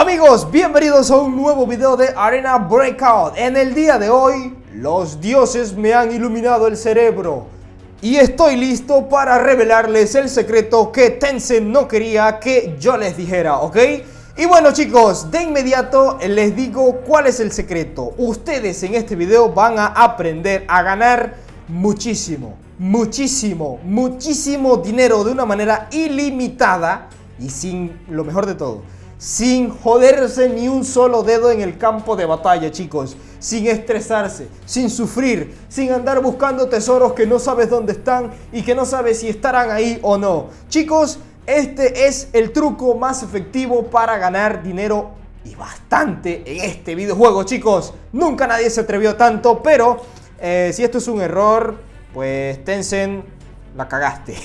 Amigos, bienvenidos a un nuevo video de Arena Breakout. En el día de hoy, los dioses me han iluminado el cerebro y estoy listo para revelarles el secreto que Tencent no quería que yo les dijera, ¿ok? Y bueno chicos, de inmediato les digo cuál es el secreto. Ustedes en este video van a aprender a ganar muchísimo dinero de una manera ilimitada y sin, lo mejor de todo, sin joderse ni un solo dedo en el campo de batalla, chicos. Sin estresarse, sin sufrir, sin andar buscando tesoros que no sabes dónde están y que no sabes si estarán ahí o no. Chicos, este es el truco más efectivo para ganar dinero y bastante en este videojuego, chicos. Nunca nadie se atrevió tanto, pero si esto es un error, pues Tencent, la cagaste.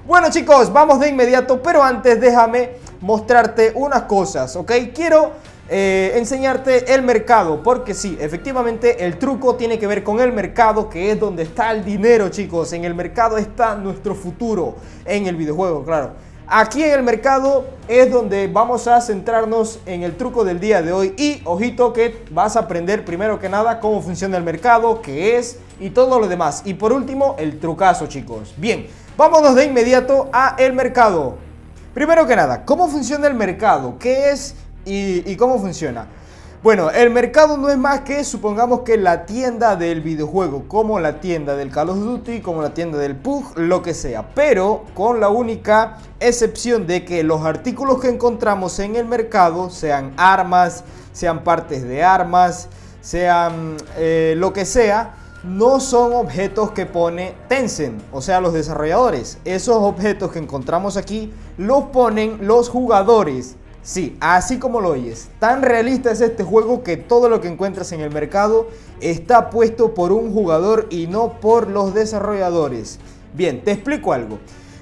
Bueno chicos, vamos de inmediato, pero antes déjame mostrarte unas cosas, ¿ok? Quiero enseñarte el mercado, porque sí, efectivamente el truco tiene que ver con el mercado, que es donde está el dinero, chicos. En el mercado está nuestro futuro, en el videojuego, claro. Aquí en el mercado es donde vamos a centrarnos en el truco del día de hoy. Y ojito que vas a aprender primero que nada cómo funciona el mercado, qué es y todo lo demás. Y por último, el trucazo, chicos. Bien, vámonos de inmediato a el mercado. Primero que nada, ¿cómo funciona el mercado? ¿Qué es y cómo funciona? Bueno, el mercado no es más que, supongamos que la tienda del videojuego, como la tienda del Call of Duty, como la tienda del PUBG, lo que sea. Pero con la única excepción de que los artículos que encontramos en el mercado, sean armas, sean partes de armas, sean lo que sea, no son objetos que pone Tencent, o sea, los desarrolladores. Esos objetos que encontramos aquí los ponen los jugadores. Sí, así como lo oyes. Tan realista es este juego que todo lo que encuentras en el mercado está puesto por un jugador y no por los desarrolladores. Bien, te explico algo.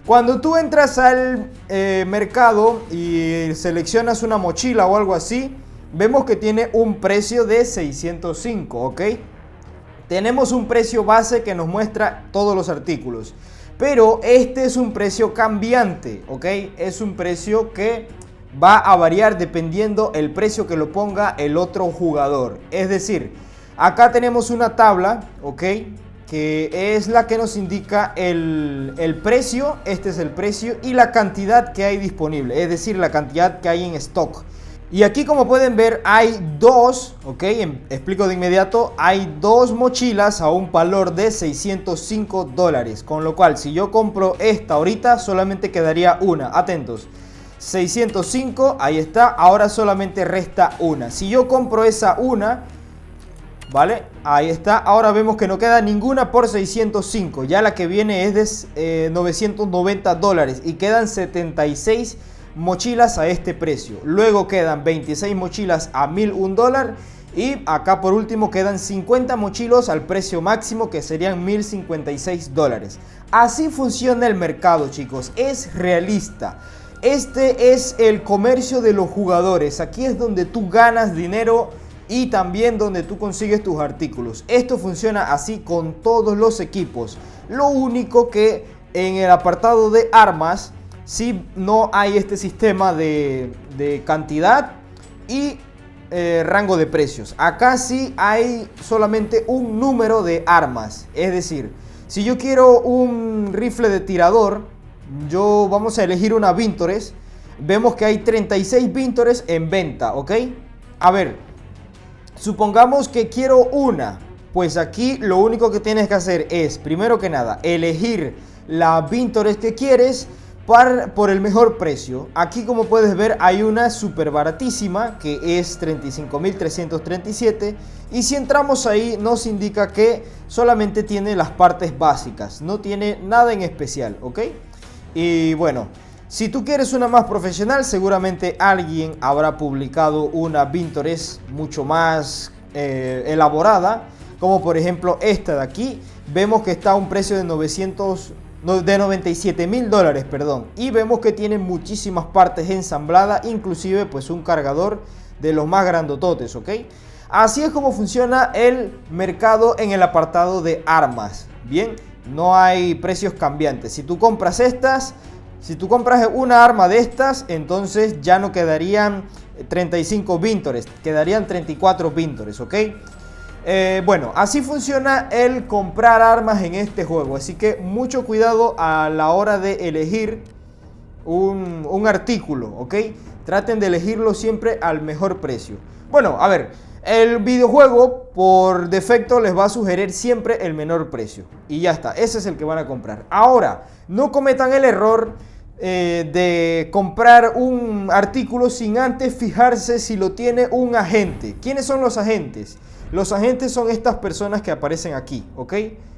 Cuando tú entras al mercado y seleccionas una mochila o algo así, vemos que tiene un precio de 605, ¿ok? Tenemos un precio base que nos muestra todos los artículos. Pero este es un precio cambiante, ¿ok? Es un precio que va a variar dependiendo el precio que lo ponga el otro jugador. Es decir, acá tenemos una tabla, ¿ok? Que es la que nos indica el precio. Este es el precio y la cantidad que hay disponible. Es decir, la cantidad que hay en stock. Y aquí, como pueden ver, hay dos, ¿ok? Explico de inmediato. Hay dos mochilas a un valor de $605. Con lo cual, si yo compro esta ahorita, solamente quedaría una. Atentos. 605, ahí está. Ahora solamente resta una. Si yo compro esa una, ¿vale? Ahí está. Ahora vemos que no queda ninguna por 605. Ya la que viene es de $990 y quedan 76 mochilas a este precio. Luego quedan 26 mochilas a $1001 y acá por último quedan 50 mochilos al precio máximo, que serían $1056. Así funciona el mercado, chicos. Es realista. Este es el comercio de los jugadores. Aquí es donde tú ganas dinero y también donde tú consigues tus artículos. Esto funciona así con todos los equipos. Lo único que en el apartado de armas, sí, no hay este sistema de cantidad y rango de precios. Acá sí hay solamente un número de armas. Es decir, si yo quiero un rifle de tirador, vamos a elegir una Vintores. Vemos que hay 36 Vintores en venta, ¿ok? A ver, supongamos que quiero una. Pues aquí lo único que tienes que hacer es, primero que nada, elegir la Vintores que quieres por el mejor precio. Aquí, como puedes ver, hay una súper baratísima que es 35.337. Y si entramos ahí nos indica que solamente tiene las partes básicas, no tiene nada en especial, ¿ok? Y bueno, si tú quieres una más profesional, seguramente alguien habrá publicado una Vintores mucho más elaborada, como por ejemplo esta de aquí. Vemos que está a un precio de $97.000, perdón. Y vemos que tiene muchísimas partes ensambladas, inclusive pues un cargador de los más grandototes, ¿ok? Así es como funciona el mercado en el apartado de armas. Bien, no hay precios cambiantes. Si tú compras una arma de estas, entonces ya no quedarían 35 vintores, quedarían 34 vintores, ¿ok? Bueno, así funciona el comprar armas en este juego, así que mucho cuidado a la hora de elegir un artículo, ¿ok? Traten de elegirlo siempre al mejor precio. Bueno, a ver, el videojuego por defecto les va a sugerir siempre el menor precio y ya está, ese es el que van a comprar. Ahora, no cometan el error de comprar un artículo sin antes fijarse si lo tiene un agente. ¿Quiénes son los agentes? Los agentes son estas personas que aparecen aquí, ¿ok?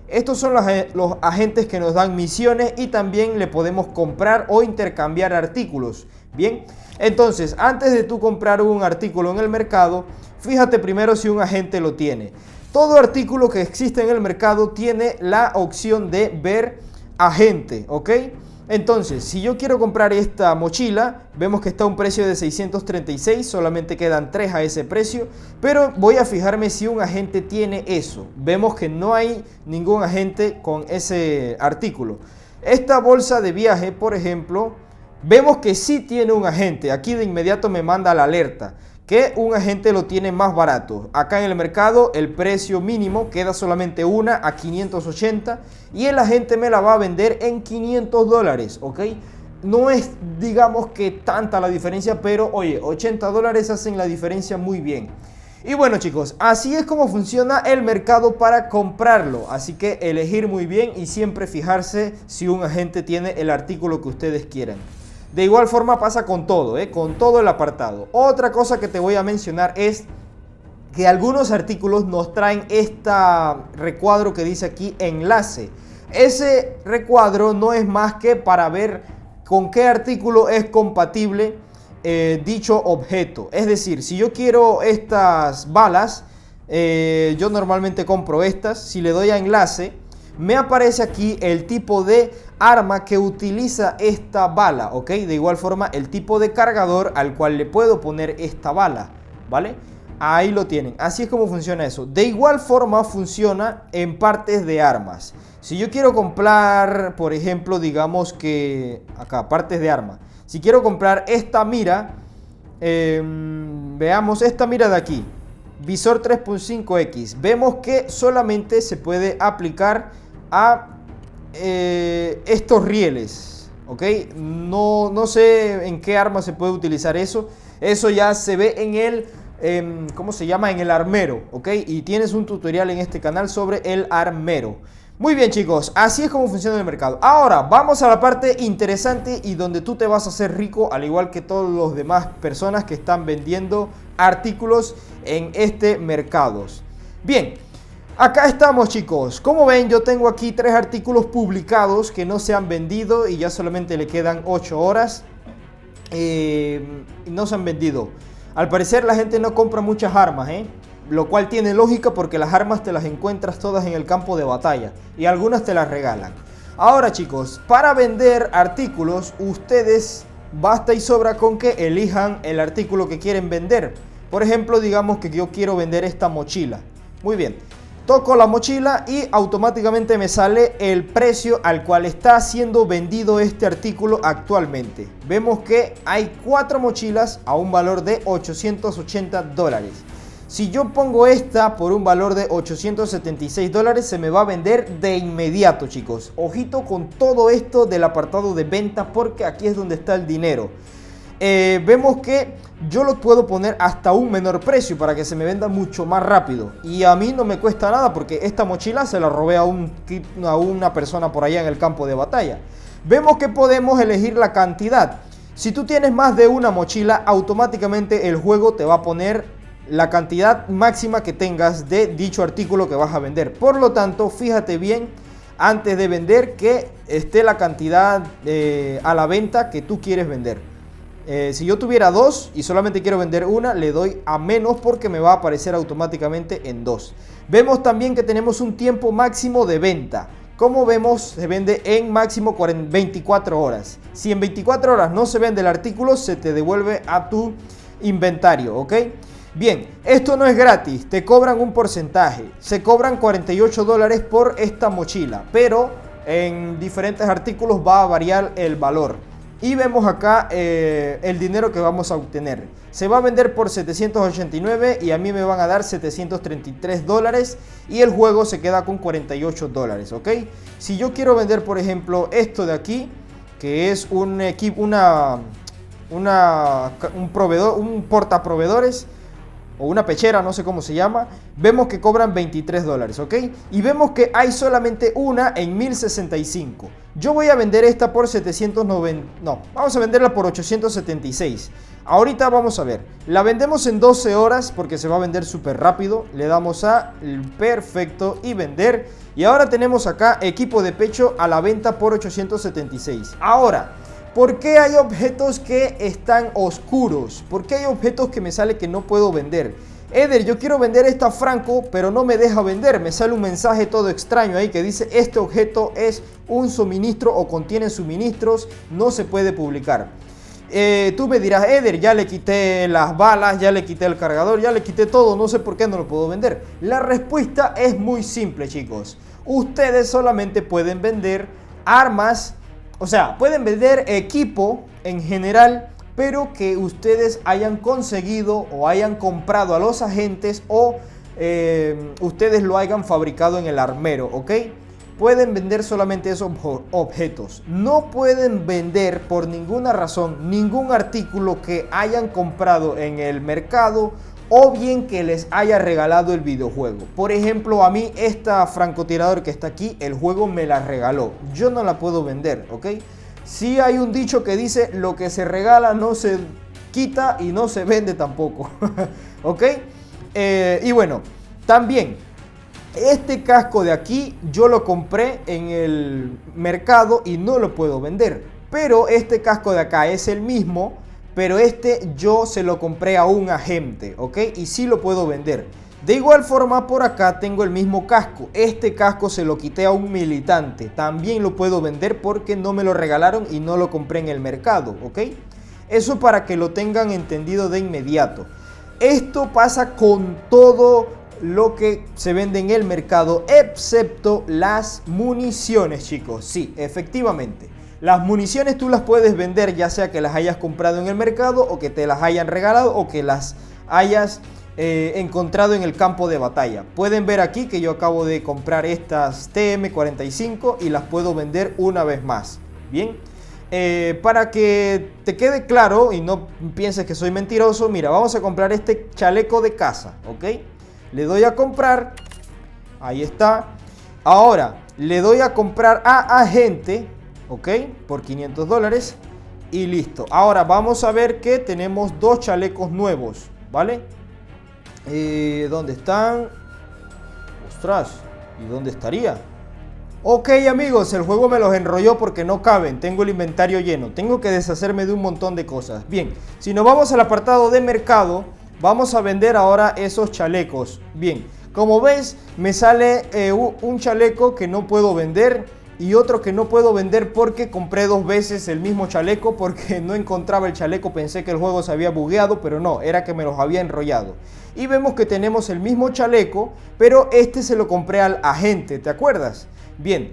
Estos son los agentes que nos dan misiones y también le podemos comprar o intercambiar artículos. Bien, entonces antes de tú comprar un artículo en el mercado, fíjate primero si un agente lo tiene. Todo artículo que existe en el mercado tiene la opción de ver agente, ¿ok? Entonces, si yo quiero comprar esta mochila, vemos que está a un precio de 636, solamente quedan 3 a ese precio, pero voy a fijarme si un agente tiene eso. Vemos que no hay ningún agente con ese artículo. Esta bolsa de viaje, por ejemplo, vemos que sí tiene un agente. Aquí de inmediato me manda la alerta que un agente lo tiene más barato. Acá en el mercado el precio mínimo queda solamente una a 580 y el agente me la va a vender en 500 dólares, ¿ok? No es, digamos que tanta la diferencia, pero oye, 80 dólares hacen la diferencia muy bien. Y bueno chicos, así es como funciona el mercado para comprarlo. Así que elegir muy bien y siempre fijarse si un agente tiene el artículo que ustedes quieran. De igual forma pasa con todo, con todo el apartado. Otra cosa que te voy a mencionar es que algunos artículos nos traen este recuadro que dice aquí enlace. Ese recuadro no es más que para ver con qué artículo es compatible dicho objeto. Es decir, si yo quiero estas balas, yo normalmente compro estas. Si le doy a enlace, me aparece aquí el tipo de arma que utiliza esta bala, ¿ok? De igual forma, el tipo de cargador al cual le puedo poner esta bala, ¿vale? Ahí lo tienen. Así es como funciona eso. De igual forma funciona en partes de armas. Si yo quiero comprar, por ejemplo, digamos que acá, partes de arma. Si quiero comprar esta mira, veamos esta mira de aquí. Visor 3.5X. Vemos que solamente se puede aplicar a estos rieles, ¿ok? No sé en qué arma se puede utilizar eso. Eso ya se ve en el, ¿cómo se llama? En el armero, ¿ok? Y tienes un tutorial en este canal sobre el armero. Muy bien chicos, así es como funciona el mercado. Ahora vamos a la parte interesante y donde tú te vas a hacer rico, al igual que todos los demás personas que están vendiendo artículos en este mercado. Bien, acá estamos chicos. Como ven, yo tengo aquí 3 artículos publicados que no se han vendido y ya solamente le quedan 8 horas. No se han vendido. Al parecer la gente no compra muchas armas, lo cual tiene lógica porque las armas te las encuentras todas en el campo de batalla y algunas te las regalan. Ahora chicos, para vender artículos, ustedes basta y sobra con que elijan el artículo que quieren vender. Por ejemplo, digamos que yo quiero vender esta mochila. Muy bien, toco la mochila y automáticamente me sale el precio al cual está siendo vendido este artículo actualmente. Vemos que hay 4 mochilas a un valor de 880 dólares. Si yo pongo esta por un valor de 876 dólares, se me va a vender de inmediato, chicos. Ojito con todo esto del apartado de venta, porque aquí es donde está el dinero. Vemos que yo lo puedo poner hasta un menor precio para que se me venda mucho más rápido. Y a mí no me cuesta nada porque esta mochila se la robé a una persona por allá en el campo de batalla. Vemos que podemos elegir la cantidad. Si tú tienes más de una mochila, automáticamente el juego te va a poner la cantidad máxima que tengas de dicho artículo que vas a vender. Por lo tanto, fíjate bien antes de vender que esté la cantidad a la venta que tú quieres vender. Si yo tuviera 2 y solamente quiero vender una, le doy a menos porque me va a aparecer automáticamente en 2. Vemos también que tenemos un tiempo máximo de venta. Como vemos, se vende en máximo 24 horas. Si en 24 horas no se vende el artículo, se te devuelve a tu inventario, ¿ok? Bien, esto no es gratis, te cobran un porcentaje. Se cobran 48 dólares por esta mochila, pero en diferentes artículos va a variar el valor. Y vemos acá el dinero que vamos a obtener. Se va a vender por 789 y a mí me van a dar 733 dólares. Y el juego se queda con 48 dólares, ¿ok? Si yo quiero vender, por ejemplo, esto de aquí, que es un equipo, un proveedor, un portaproveedores o una pechera, no sé cómo se llama, vemos que cobran 23 dólares, ¿ok? Y vemos que hay solamente una en 1065. Yo voy a vender esta por 790, no, vamos a venderla por 876. Ahorita vamos a ver, la vendemos en 12 horas porque se va a vender súper rápido. Le damos a perfecto y vender. Y ahora tenemos acá equipo de pecho a la venta por 876. Ahora, ¿por qué hay objetos que están oscuros? ¿Por qué hay objetos que me sale que no puedo vender? Eder, yo quiero vender esta Franco, pero no me deja vender. Me sale un mensaje todo extraño ahí que dice: este objeto es un suministro o contiene suministros, no se puede publicar. Tú me dirás: Eder, ya le quité las balas, ya le quité el cargador, ya le quité todo, no sé por qué no lo puedo vender. La respuesta es muy simple, chicos. Ustedes solamente pueden vender armas, o sea, pueden vender equipo en general, pero que ustedes hayan conseguido o hayan comprado a los agentes o ustedes lo hayan fabricado en el armero, ¿ok? Pueden vender solamente esos objetos. No pueden vender por ninguna razón ningún artículo que hayan comprado en el mercado o bien que les haya regalado el videojuego. Por ejemplo, a mí esta francotirador que está aquí, el juego me la regaló. Yo no la puedo vender, ¿ok? Sí hay un dicho que dice: lo que se regala no se quita y no se vende tampoco. ¿Ok? Y bueno, también este casco de aquí yo lo compré en el mercado y no lo puedo vender. Pero este casco de acá es el mismo, pero este yo se lo compré a un agente, ¿ok? Y sí lo puedo vender. De igual forma, por acá tengo el mismo casco. Este casco se lo quité a un militante. También lo puedo vender porque no me lo regalaron y no lo compré en el mercado, ¿ok? Eso para que lo tengan entendido de inmediato. Esto pasa con todo lo que se vende en el mercado, excepto las municiones, chicos. Sí, efectivamente. Las municiones tú las puedes vender, ya sea que las hayas comprado en el mercado o que te las hayan regalado o que las hayas encontrado en el campo de batalla. Pueden ver aquí que yo acabo de comprar estas TM45 y las puedo vender una vez más. Bien, para que te quede claro y no pienses que soy mentiroso, mira, vamos a comprar este chaleco de caza, ¿ok? Le doy a comprar, ahí está. Ahora le doy a comprar a agente, ¿ok? Por 500 dólares y listo. Ahora vamos a ver que tenemos dos chalecos nuevos, ¿vale? ¿Dónde están? Ostras, ¿y dónde estaría? Ok, amigos, el juego me los enrolló porque no caben. Tengo el inventario lleno. Tengo que deshacerme de un montón de cosas. Bien, si nos vamos al apartado de mercado, vamos a vender ahora esos chalecos. Bien, como ves, me sale un chaleco que no puedo vender y otro que no puedo vender porque compré dos veces el mismo chaleco porque no encontraba el chaleco. Pensé que el juego se había bugueado, pero no, era que me los había enrollado. Y vemos que tenemos el mismo chaleco, pero este se lo compré al agente, ¿te acuerdas? Bien,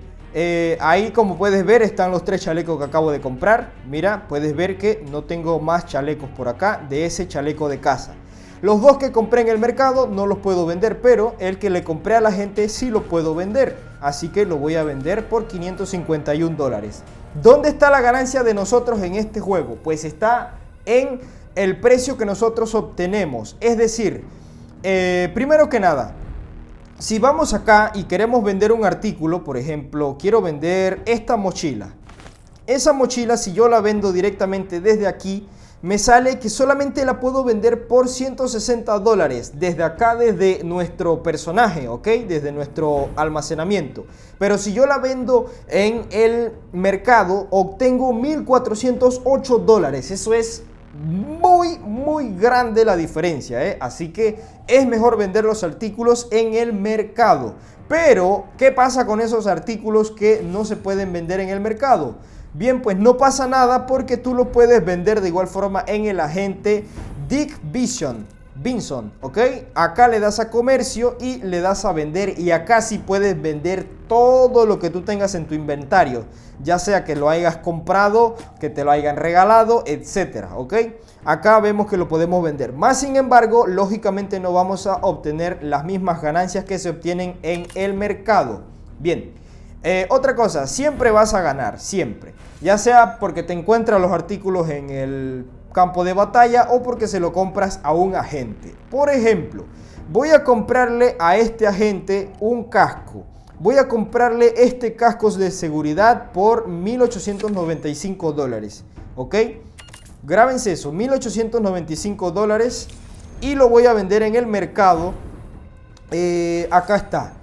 ahí como puedes ver están los tres chalecos que acabo de comprar. Mira, puedes ver que no tengo más chalecos por acá de ese chaleco de caza. Los dos que compré en el mercado no los puedo vender, pero el que le compré a la gente sí lo puedo vender. Así que lo voy a vender por 551 dólares. ¿Dónde está la ganancia de nosotros en este juego? Pues está en el precio que nosotros obtenemos. Es decir, primero que nada, si vamos acá y queremos vender un artículo, por ejemplo, quiero vender esta mochila. Esa mochila, si yo la vendo directamente desde aquí, me sale que solamente la puedo vender por 160 dólares. Desde acá, desde nuestro personaje, ¿ok? Desde nuestro almacenamiento. Pero si yo la vendo en el mercado, obtengo 1.408 dólares. Eso es muy grande la diferencia, ¿eh? Así que es mejor vender los artículos en el mercado. Pero, ¿qué pasa con esos artículos que no se pueden vender en el mercado? Bien, pues no pasa nada porque tú lo puedes vender de igual forma en el agente Dick Vision. Vinson, ¿ok? Acá le das a comercio y le das a vender, y acá sí puedes vender todo lo que tú tengas en tu inventario, ya sea que lo hayas comprado, que te lo hayan regalado, etcétera, ¿ok? Acá vemos que lo podemos vender. Más sin embargo, lógicamente no vamos a obtener las mismas ganancias que se obtienen en el mercado. Bien, otra cosa, siempre vas a ganar, siempre. Ya sea porque te encuentras los artículos en el campo de batalla o porque se lo compras a un agente. Por ejemplo, voy a comprarle a este agente un casco. Voy a comprarle este casco de seguridad por 1.895 dólares. ¿Ok? Grábense eso, 1.895 dólares. Y lo voy a vender en el mercado. Acá está.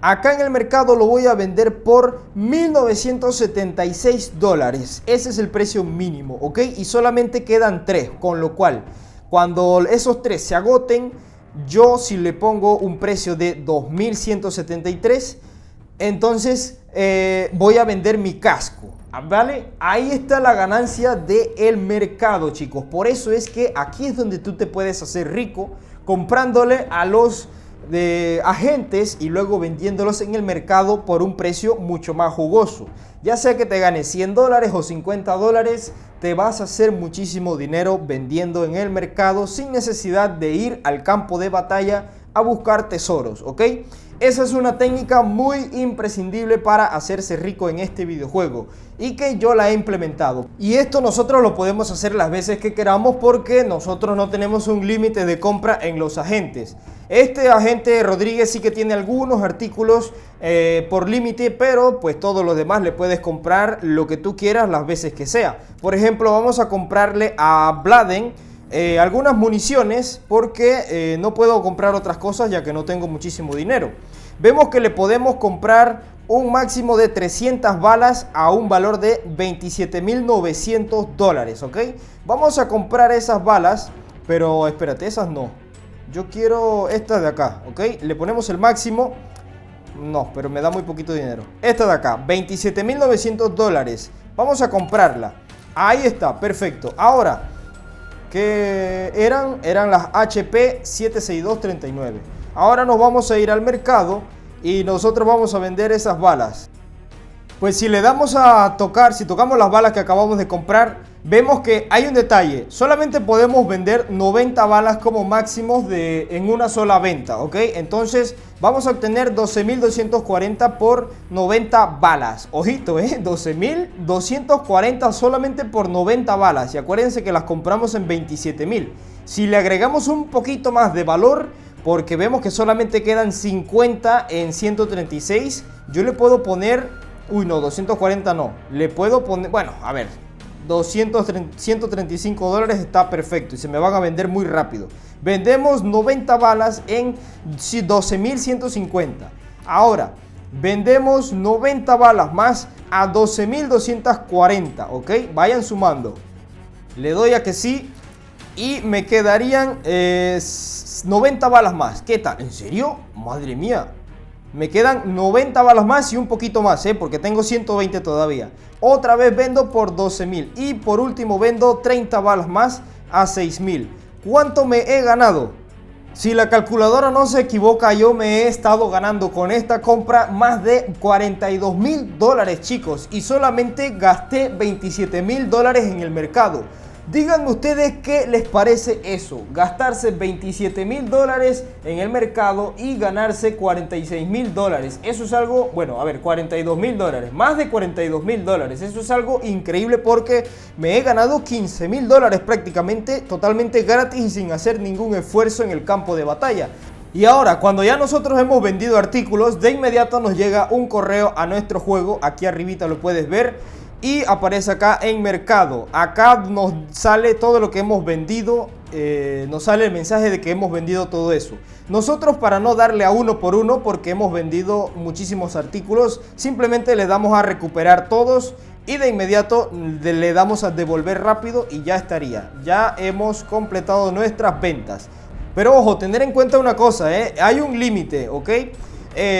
Acá en el mercado lo voy a vender por 1.976 dólares. Ese es el precio mínimo, ¿ok? Y solamente quedan 3, con lo cual, cuando esos 3 se agoten, yo si le pongo un precio de 2.173, entonces voy a vender mi casco, ¿vale? Ahí está la ganancia del mercado, chicos. Por eso es que aquí es donde tú te puedes hacer rico, comprándole a los de agentes y luego vendiéndolos en el mercado por un precio mucho más jugoso. Ya sea que te ganes 100 dólares o 50 dólares, te vas a hacer muchísimo dinero vendiendo en el mercado sin necesidad de ir al campo de batalla a buscar tesoros, ¿ok? Esa es una técnica muy imprescindible para hacerse rico en este videojuego y que yo la he implementado. Y esto nosotros lo podemos hacer las veces que queramos porque nosotros no tenemos un límite de compra en los agentes. Este agente Rodríguez sí que tiene algunos artículos por límite, pero pues todos los demás le puedes comprar lo que tú quieras las veces que sea. Por ejemplo, vamos a comprarle a Bladen algunas municiones porque no puedo comprar otras cosas ya que no tengo muchísimo dinero. Vemos que le podemos comprar un máximo de 300 balas a un valor de 27.900 dólares, ¿ok? Vamos a comprar esas balas, pero espérate, esas no. Yo quiero esta de acá, ¿ok? Le ponemos el máximo. No, pero me da muy poquito dinero. Esta de acá, 27.900 dólares. Vamos a comprarla. Ahí está, perfecto. Ahora, que eran las HP 76239. Ahora nos vamos a ir al mercado y nosotros vamos a vender esas balas. Pues si le damos a tocar, si tocamos las balas que acabamos de comprar, vemos que hay un detalle. Solamente podemos vender 90 balas como máximo en una sola venta, ¿ok? Entonces vamos a obtener 12.240 por 90 balas. Ojito, 12.240 solamente por 90 balas. Y acuérdense que las compramos en 27.000. Si le agregamos un poquito más de valor, porque vemos que solamente quedan 50 en 136, yo le puedo poner... Uy, no, 240 no. Le puedo poner... Bueno, a ver. 135 dólares está perfecto y se me van a vender muy rápido. Vendemos 90 balas en 12.150. Ahora, vendemos 90 balas más a 12.240, ¿ok? Vayan sumando. Le doy a que sí y me quedarían 90 balas más. ¿Qué tal? ¿En serio? Madre mía. Me quedan 90 balas más y un poquito más, porque tengo 120 todavía. Otra vez vendo por 12.000. Y por último vendo 30 balas más a 6.000. ¿Cuánto me he ganado? Si la calculadora no se equivoca, yo me he estado ganando con esta compra más de 42.000 dólares, chicos. Y solamente gasté 27.000 dólares en el mercado. Díganme ustedes qué les parece eso, gastarse 27.000 dólares en el mercado y ganarse 46.000 dólares. Eso es algo, bueno, a ver, 42.000 dólares, más de 42.000 dólares. Eso es algo increíble porque me he ganado 15.000 dólares prácticamente totalmente gratis y sin hacer ningún esfuerzo en el campo de batalla. Y ahora, cuando ya nosotros hemos vendido artículos, de inmediato nos llega un correo a nuestro juego. Aquí arribita lo puedes ver. Y aparece acá en mercado. Acá nos sale todo lo que hemos vendido. Nos sale el mensaje de que hemos vendido todo eso. Nosotros, para no darle a uno por uno, porque hemos vendido muchísimos artículos, simplemente le damos a recuperar todos y de inmediato le damos a devolver rápido y ya estaría. Ya hemos completado nuestras ventas. Pero ojo, tener en cuenta una cosa, hay un límite, ¿ok?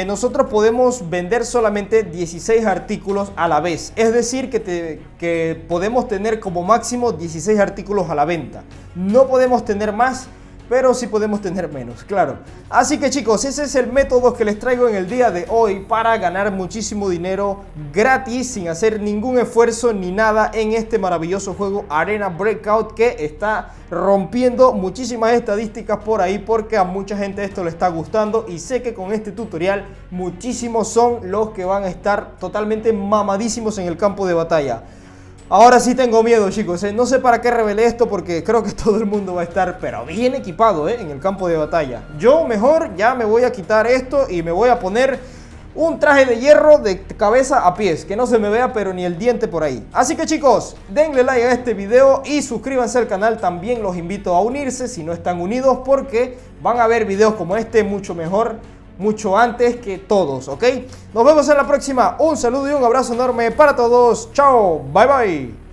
Nosotros podemos vender solamente 16 artículos a la vez. Es decir, que podemos tener como máximo 16 artículos a la venta. No podemos tener más pero sí podemos tener menos, claro. Así que chicos, ese es el método que les traigo en el día de hoy para ganar muchísimo dinero gratis, sin hacer ningún esfuerzo ni nada en este maravilloso juego Arena Breakout, que está rompiendo muchísimas estadísticas por ahí porque a mucha gente esto le está gustando, y sé que con este tutorial muchísimos son los que van a estar totalmente mamadísimos en el campo de batalla. Ahora sí tengo miedo, chicos, no sé para qué revelé esto porque creo que todo el mundo va a estar pero bien equipado en el campo de batalla. Yo mejor ya me voy a quitar esto y me voy a poner un traje de hierro de cabeza a pies, que no se me vea pero ni el diente por ahí. Así que chicos, denle like a este video y suscríbanse al canal. También los invito a unirse si no están unidos, porque van a ver videos como este mucho mejor, mucho antes que todos, ¿ok? Nos vemos en la próxima. Un saludo y un abrazo enorme para todos. Chao, bye bye.